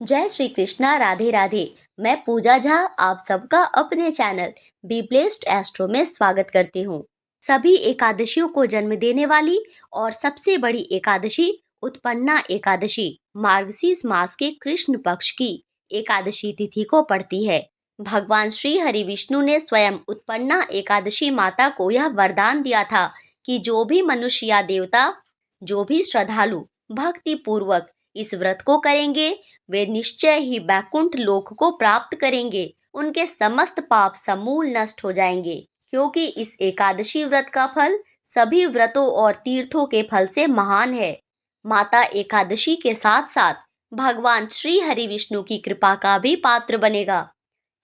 जय श्री कृष्णा। राधे राधे। मैं पूजा झा आप सबका अपने चैनल बी ब्लेस्ड एस्ट्रो में स्वागत करती हूँ। सभी एकादशियों को जन्म देने वाली और सबसे बड़ी एकादशी उत्पन्ना एकादशी मार्गशीर्ष मास के कृष्ण पक्ष की एकादशी तिथि को पड़ती है। भगवान श्री हरि विष्णु ने स्वयं उत्पन्ना एकादशी माता को यह वरदान दिया था कि जो भी मनुष्य या देवता, जो भी श्रद्धालु भक्ति पूर्वक इस व्रत को करेंगे, वे निश्चय ही बैकुंठ लोक को प्राप्त करेंगे। उनके समस्त पाप समूल नष्ट हो जाएंगे, क्योंकि इस एकादशी व्रत का फल सभी व्रतों और तीर्थों के फल से महान है। माता एकादशी के साथ साथ भगवान श्री हरि विष्णु की कृपा का भी पात्र बनेगा,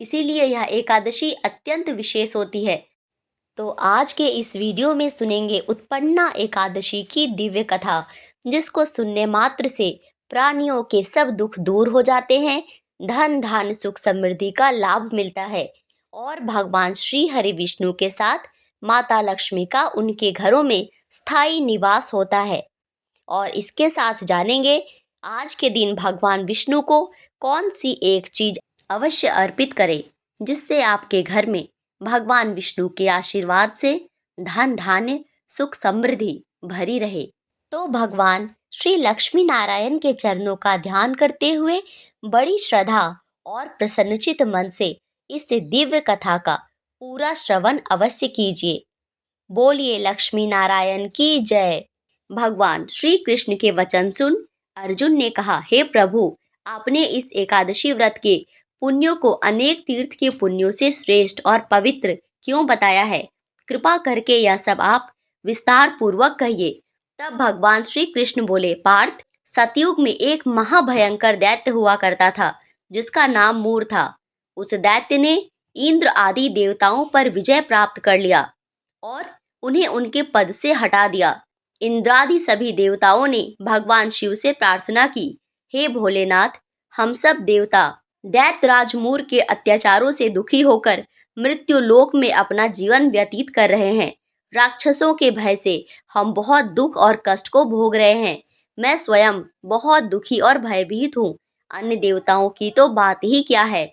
इसीलिए यह एकादशी अत्यंत विशेष होती है। तो आज के इस वीडियो में सुनेंगे उत्पन्ना एकादशी की दिव्य कथा, जिसको सुनने मात्र से प्राणियों के सब दुख दूर हो जाते हैं, धन धान्य सुख समृद्धि का लाभ मिलता है और भगवान श्री हरि विष्णु के साथ माता लक्ष्मी का उनके घरों में स्थायी निवास होता है। और इसके साथ जानेंगे आज के दिन भगवान विष्णु को कौन सी एक चीज अवश्य अर्पित करें, जिससे आपके घर में भगवान विष्णु के आशीर्वाद से धन धान्य सुख समृद्धि भरी रहे। तो भगवान श्री लक्ष्मी नारायण के चरणों का ध्यान करते हुए बड़ी श्रद्धा और प्रसन्नचित मन से इस दिव्य कथा का पूरा श्रवण अवश्य कीजिए। बोलिए लक्ष्मी नारायण की जय। भगवान श्री कृष्ण के वचन सुन अर्जुन ने कहा, हे प्रभु, आपने इस एकादशी व्रत के पुण्यों को अनेक तीर्थ के पुण्यों से श्रेष्ठ और पवित्र क्यों बताया है? कृपा करके यह सब आप विस्तार पूर्वक कहिए। तब भगवान श्री कृष्ण बोले, पार्थ, सतयुग में एक महाभयंकर दैत्य हुआ करता था, जिसका नाम मूर था। उस दैत्य ने इंद्र आदि देवताओं पर विजय प्राप्त कर लिया और उन्हें उनके पद से हटा दिया। इंद्रादि सभी देवताओं ने भगवान शिव से प्रार्थना की, हे भोलेनाथ, हम सब देवता दैत्यराज मूर के अत्याचारों से दुखी होकर मृत्यु लोक में अपना जीवन व्यतीत कर रहे हैं। राक्षसों के भय से हम बहुत दुख और कष्ट को भोग रहे हैं। मैं स्वयं बहुत दुखी और भयभीत हूँ, अन्य देवताओं की तो बात ही क्या है।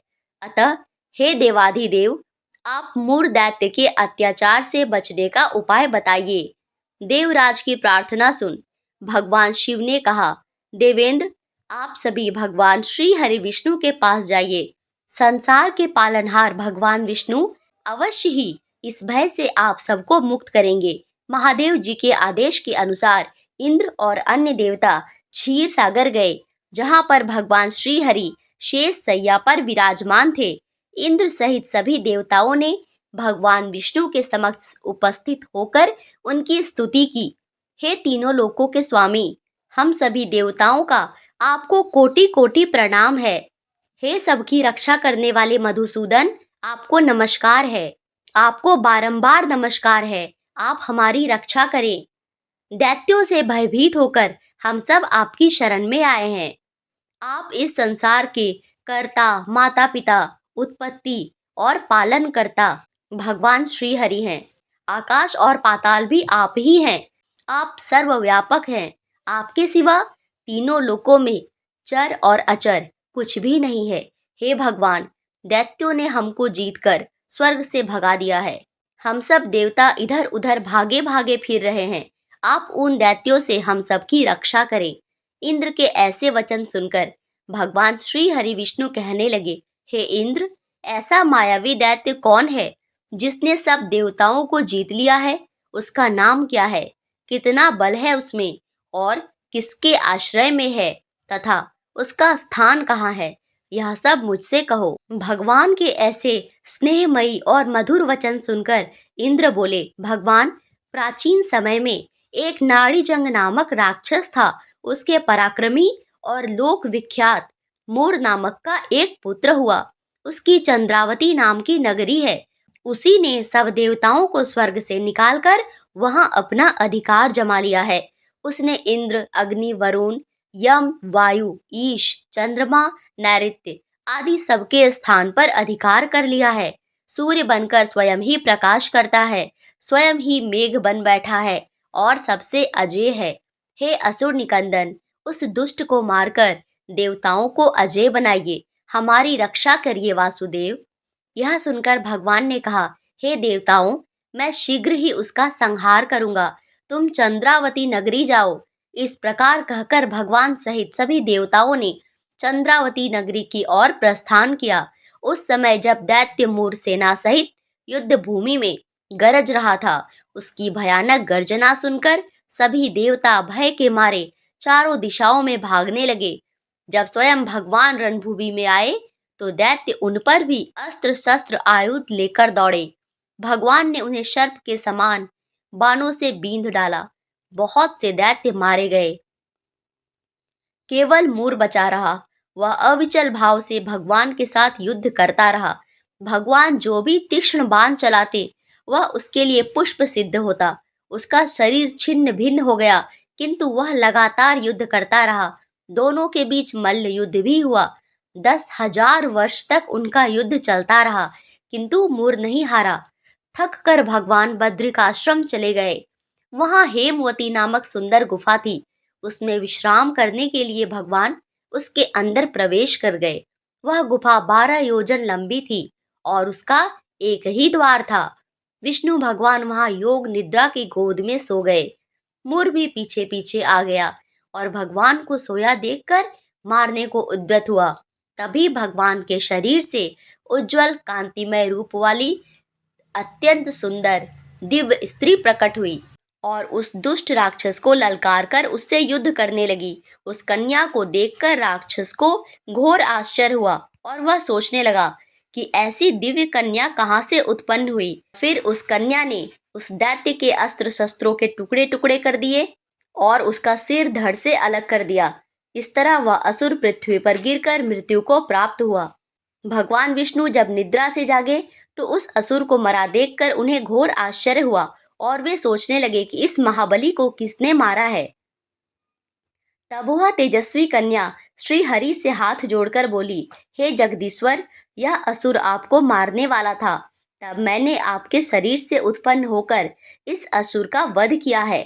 अतः हे देवाधिदेव, आप मूर दैत्य के अत्याचार से बचने का उपाय बताइए। देवराज की प्रार्थना सुन भगवान शिव ने कहा, देवेंद्र, आप सभी भगवान श्री हरि विष्णु के पास जाइए। संसार के पालनहार भगवान विष्णु अवश्य ही इस भय से आप सबको मुक्त करेंगे। महादेव जी के आदेश के अनुसार इंद्र और अन्य देवता क्षीर सागर गए, जहां पर भगवान श्री हरि शेष सैया पर विराजमान थे। इंद्र सहित सभी देवताओं ने भगवान विष्णु के समक्ष उपस्थित होकर उनकी स्तुति की। हे तीनों लोकों के स्वामी, हम सभी देवताओं का आपको कोटि कोटि प्रणाम है। हे सबकी रक्षा करने वाले मधुसूदन, आपको नमस्कार है। आपको बारंबार नमस्कार है। आप हमारी रक्षा करें। दैत्यों से भयभीत होकर हम सब आपकी शरण में आए हैं। आप इस संसार के कर्ता, माता पिता, उत्पत्ति और पालन करता भगवान श्री हरि हैं। आकाश और पाताल भी आप ही हैं। आप सर्वव्यापक हैं। आपके सिवा तीनों लोकों में चर और अचर कुछ भी नहीं है। हे भगवान, दैत्यों ने हमको जीतकर स्वर्ग से भगा दिया है। हम सब देवता इधर उधर भागे भागे फिर रहे हैं। आप उन दैत्यों से हम सबकी रक्षा करें। इंद्र के ऐसे वचन सुनकर भगवान श्री हरि विष्णु कहने लगे, हे इंद्र, ऐसा मायावी दैत्य कौन है जिसने सब देवताओं को जीत लिया है? उसका नाम क्या है? कितना बल है उसमें और किसके आश्रय में है तथा उसका स्थान कहाँ है? यह सब मुझसे कहो। भगवान के ऐसे स्नेहमयी और मधुर वचन सुनकर इंद्र बोले, भगवान, प्राचीन समय में एक नाड़ीजंग नामक राक्षस था। उसके पराक्रमी और लोक विख्यात मूर नामक का एक पुत्र हुआ। उसकी चंद्रावती नाम की नगरी है। उसी ने सब देवताओं को स्वर्ग से निकालकर वहां अपना अधिकार जमा लिया है। उसने इंद्र, अग्नि, वरुण, यम, वायु, ईश, चंद्रमा, नैऋत्य आदि सबके स्थान पर अधिकार कर लिया है। सूर्य बनकर स्वयं ही प्रकाश करता है, स्वयं ही मेघ बन बैठा है और सबसे अजेय है। हे असुर निकंदन, उस दुष्ट को मारकर देवताओं को अजय बनाइए, हमारी रक्षा करिए वासुदेव। यह सुनकर भगवान ने कहा, हे देवताओं, मैं शीघ्र ही उसका संहार करूंगा, तुम चंद्रावती नगरी जाओ। इस प्रकार कहकर भगवान सहित सभी देवताओं ने चंद्रावती नगरी की ओर प्रस्थान किया। उस समय जब दैत्य मूर सेना सहित युद्ध भूमि में गरज रहा था, उसकी भयानक गर्जना सुनकर सभी देवता भय के मारे चारों दिशाओं में भागने लगे। जब स्वयं भगवान रणभूमि में आए तो दैत्य उन पर भी अस्त्र शस्त्र आयुध लेकर दौड़े। भगवान ने उन्हें सर्प के समान बाणों से बींध डाला। बहुत से दैत्य मारे गए, केवल मूर बचा रहा। वह अविचल भाव से भगवान के साथ युद्ध करता रहा। भगवान जो भी तीक्ष्ण बाण चलाते वह उसके लिए पुष्प सिद्ध होता। उसका शरीर छिन्न भिन्न हो गया, किंतु वह लगातार युद्ध करता रहा। दोनों के बीच मल्ल युद्ध भी हुआ। 10,000 वर्ष तक उनका युद्ध चलता रहा, किंतु मूर नहीं हारा। थक कर भगवान बद्रिकाश्रम चले गए। वहां हेमवती नामक सुंदर गुफा थी। उसमें विश्राम करने के लिए भगवान उसके अंदर प्रवेश कर गए। वह गुफा 12 योजन लंबी थी और उसका एक ही द्वार था। विष्णु भगवान वहां योग निद्रा की गोद में सो गए। मोर भी पीछे पीछे आ गया और भगवान को सोया देखकर मारने को उद्यत हुआ। तभी भगवान के शरीर से उज्जवल कांतिमय रूप वाली अत्यंत सुंदर दिव्य स्त्री प्रकट हुई और उस दुष्ट राक्षस को ललकार कर उससे युद्ध करने लगी। उस कन्या को देखकर राक्षस को घोर आश्चर्य हुआ और वह सोचने लगा कि ऐसी दिव्य कन्या कहाँ से उत्पन्न हुई। फिर उस कन्या ने उस दैत्य के अस्त्र शस्त्रों के टुकड़े टुकड़े कर दिए और उसका सिर धड़ से अलग कर दिया। इस तरह वह असुर पृथ्वी पर गिरकर मृत्यु को प्राप्त हुआ। भगवान विष्णु जब निद्रा से जागे तो उस असुर को मरा देखकर उन्हें घोर आश्चर्य हुआ और वे सोचने लगे कि इस महाबली को किसने मारा है। तब वह तेजस्वी कन्या श्री हरि से हाथ जोड़कर बोली, हे जगदीश्वर, यह असुर आपको मारने वाला था। तब मैंने आपके शरीर से उत्पन्न होकर इस असुर का वध किया है।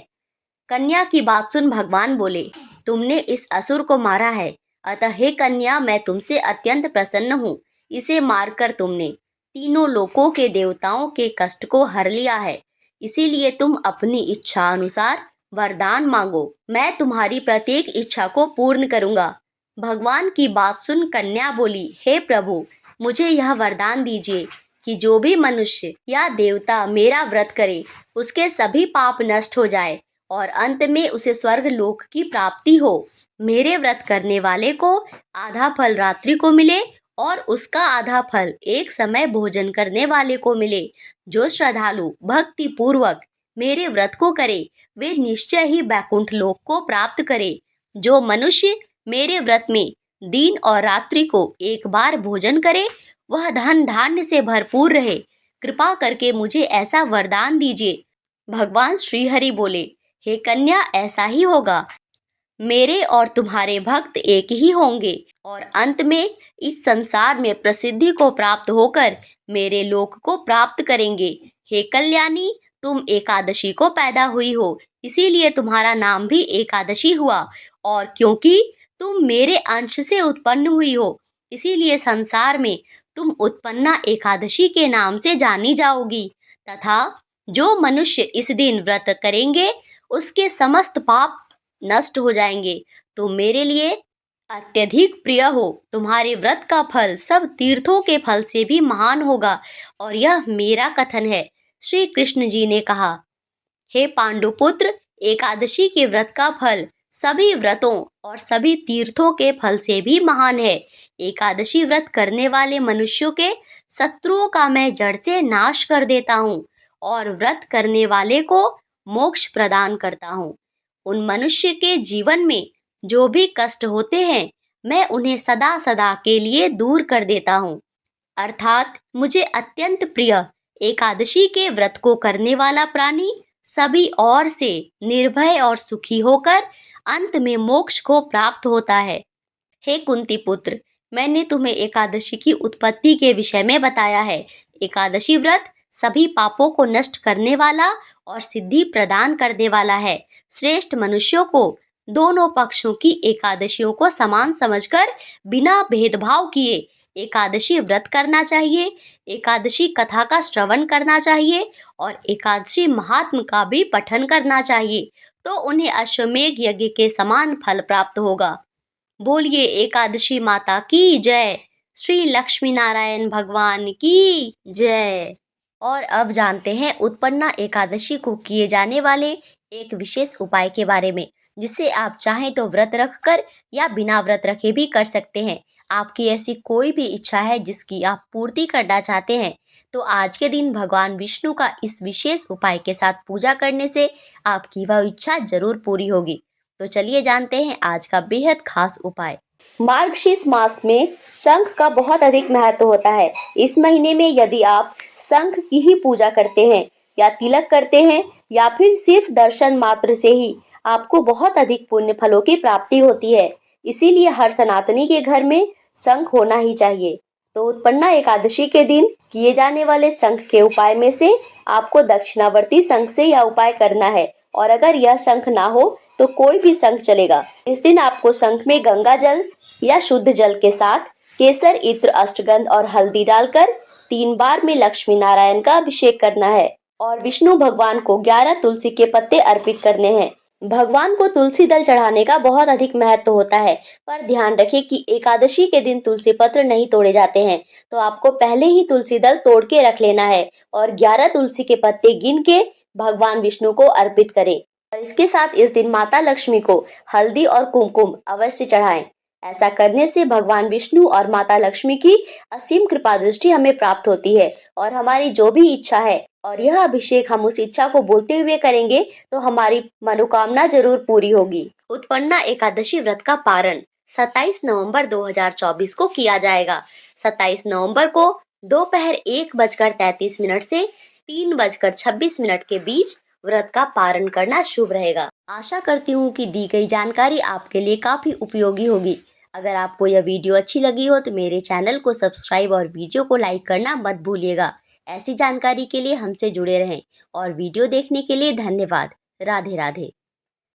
कन्या की बात सुन भगवान बोले, तुमने इस असुर को मारा है, अतः हे कन्या, मैं तुमसे अत्यंत प्रसन्न हूँ। इसे मारकर तुमने तीनों लोकों के देवताओं के कष्ट को हर लिया है। इसीलिए तुम अपनी इच्छा अनुसार वरदान मांगो, मैं तुम्हारी प्रत्येक इच्छा को पूर्ण करूंगा। भगवान की बात सुन कन्या बोली, हे प्रभु, मुझे यह वरदान दीजिए कि जो भी मनुष्य या देवता मेरा व्रत करे उसके सभी पाप नष्ट हो जाए और अंत में उसे स्वर्ग लोक की प्राप्ति हो। मेरे व्रत करने वाले को आधा फल रात्रि को मिले और उसका आधा फल एक समय भोजन करने वाले को मिले। जो श्रद्धालु भक्ति पूर्वक मेरे व्रत को करे वे निश्चय ही बैकुंठ लोक को प्राप्त करे। जो मनुष्य मेरे व्रत में दिन और रात्रि को एक बार भोजन करे वह धन धान्य से भरपूर रहे। कृपा करके मुझे ऐसा वरदान दीजिए। भगवान श्रीहरि बोले, हे कन्या, ऐसा ही होगा। मेरे और तुम्हारे भक्त एक ही होंगे और अंत में इस संसार में प्रसिद्धि को प्राप्त होकर मेरे लोक को प्राप्त करेंगे। हे कल्याणी, तुम एकादशी को पैदा हुई हो, इसीलिए तुम्हारा नाम भी एकादशी हुआ। और क्योंकि तुम मेरे अंश से उत्पन्न हुई हो, इसीलिए संसार में तुम उत्पन्ना एकादशी के नाम से जानी जाओगी। तथा जो मनुष्य इस दिन व्रत करेंगे उसके समस्त पाप नष्ट हो जाएंगे। तो मेरे लिए अत्यधिक प्रिय हो। तुम्हारे व्रत का फल सब तीर्थों के फल से भी महान होगा और यह मेरा कथन है। श्री कृष्ण जी ने कहा, हे पांडुपुत्र, एकादशी के व्रत का फल सभी व्रतों और सभी तीर्थों के फल से भी महान है। एकादशी व्रत करने वाले मनुष्यों के शत्रुओं का मैं जड़ से नाश कर देता हूँ और व्रत करने वाले को मोक्ष प्रदान करता हूँ। उन मनुष्य के जीवन में जो भी कष्ट होते हैं मैं उन्हें सदा सदा के लिए दूर कर देता हूँ। अर्थात मुझे अत्यंत प्रिय एकादशी के व्रत को करने वाला प्राणी सभी ओर से निर्भय और सुखी होकर अंत में मोक्ष को प्राप्त होता है। हे कुंती पुत्र, मैंने तुम्हें एकादशी की उत्पत्ति के विषय में बताया है। एकादशी व्रत सभी पापों को नष्ट करने वाला और सिद्धि प्रदान करने वाला है। श्रेष्ठ मनुष्यों को दोनों पक्षों की एकादशियों को समान समझकर बिना भेदभाव किए एकादशी व्रत करना चाहिए, एकादशी कथा का श्रवण करना चाहिए और एकादशी महात्म का भी पठन करना चाहिए, तो उन्हें अश्वमेघ यज्ञ के समान फल प्राप्त होगा। बोलिए एकादशी माता की जय, श्री लक्ष्मी नारायण भगवान की जय। और अब जानते हैं उत्पन्ना एकादशी को किए जाने वाले एक विशेष उपाय के बारे में, जिसे आप चाहें तो व्रत रखकर या बिना व्रत रखे भी कर सकते हैं। आपकी ऐसी कोई भी इच्छा है जिसकी आप पूर्ति करना चाहते हैं, तो आज के दिन भगवान विष्णु का इस विशेष उपाय के साथ पूजा करने से आपकी वह इच्छा जरूर पूरी होगी। तो चलिए जानते हैं आज का बेहद खास उपाय। मार्गशीर्ष मास में शंख का बहुत अधिक महत्व होता है। इस महीने में यदि आप शंख की ही पूजा करते हैं या तिलक करते हैं या फिर सिर्फ दर्शन मात्र से ही आपको बहुत अधिक पुण्य फलों की प्राप्ति होती है। इसीलिए हर सनातनी के घर में शंख होना ही चाहिए। तो उत्पन्ना एकादशी के दिन किए जाने वाले शंख के उपाय में से आपको दक्षिणावर्ती शंख से यह उपाय करना है, और अगर यह शंख ना हो तो कोई भी शंख चलेगा। इस दिन आपको शंख में गंगा जल या शुद्ध जल के साथ केसर, इत्र, अष्टगंध और हल्दी डालकर 3 बार में लक्ष्मी नारायण का अभिषेक करना है और विष्णु भगवान को 11 तुलसी के पत्ते अर्पित करने हैं। भगवान को तुलसी दल चढ़ाने का बहुत अधिक महत्व होता है, पर ध्यान रखें कि एकादशी के दिन तुलसी पत्र नहीं तोड़े जाते हैं, तो आपको पहले ही तुलसी दल तोड़ के रख लेना है और 11 तुलसी के पत्ते गिन के भगवान विष्णु को अर्पित करें। और इसके साथ इस दिन माता लक्ष्मी को हल्दी और कुमकुम अवश्य चढ़ाएं। ऐसा करने से भगवान विष्णु और माता लक्ष्मी की असीम कृपा दृष्टि हमें प्राप्त होती है और हमारी जो भी इच्छा है, और यह अभिषेक हम उस इच्छा को बोलते हुए करेंगे तो हमारी मनोकामना जरूर पूरी होगी। उत्पन्ना एकादशी व्रत का पारण 27 नवंबर 2024 को किया जाएगा। 27 नवंबर को दोपहर 1:33 से 3:26 के बीच व्रत का पारण करना शुभ रहेगा। आशा करती हूँ कि दी गई जानकारी आपके लिए काफी उपयोगी होगी। अगर आपको यह वीडियो अच्छी लगी हो तो मेरे चैनल को सब्सक्राइब और वीडियो को लाइक करना मत भूलिएगा। ऐसी जानकारी के लिए हमसे जुड़े रहें और वीडियो देखने के लिए धन्यवाद। राधे राधे।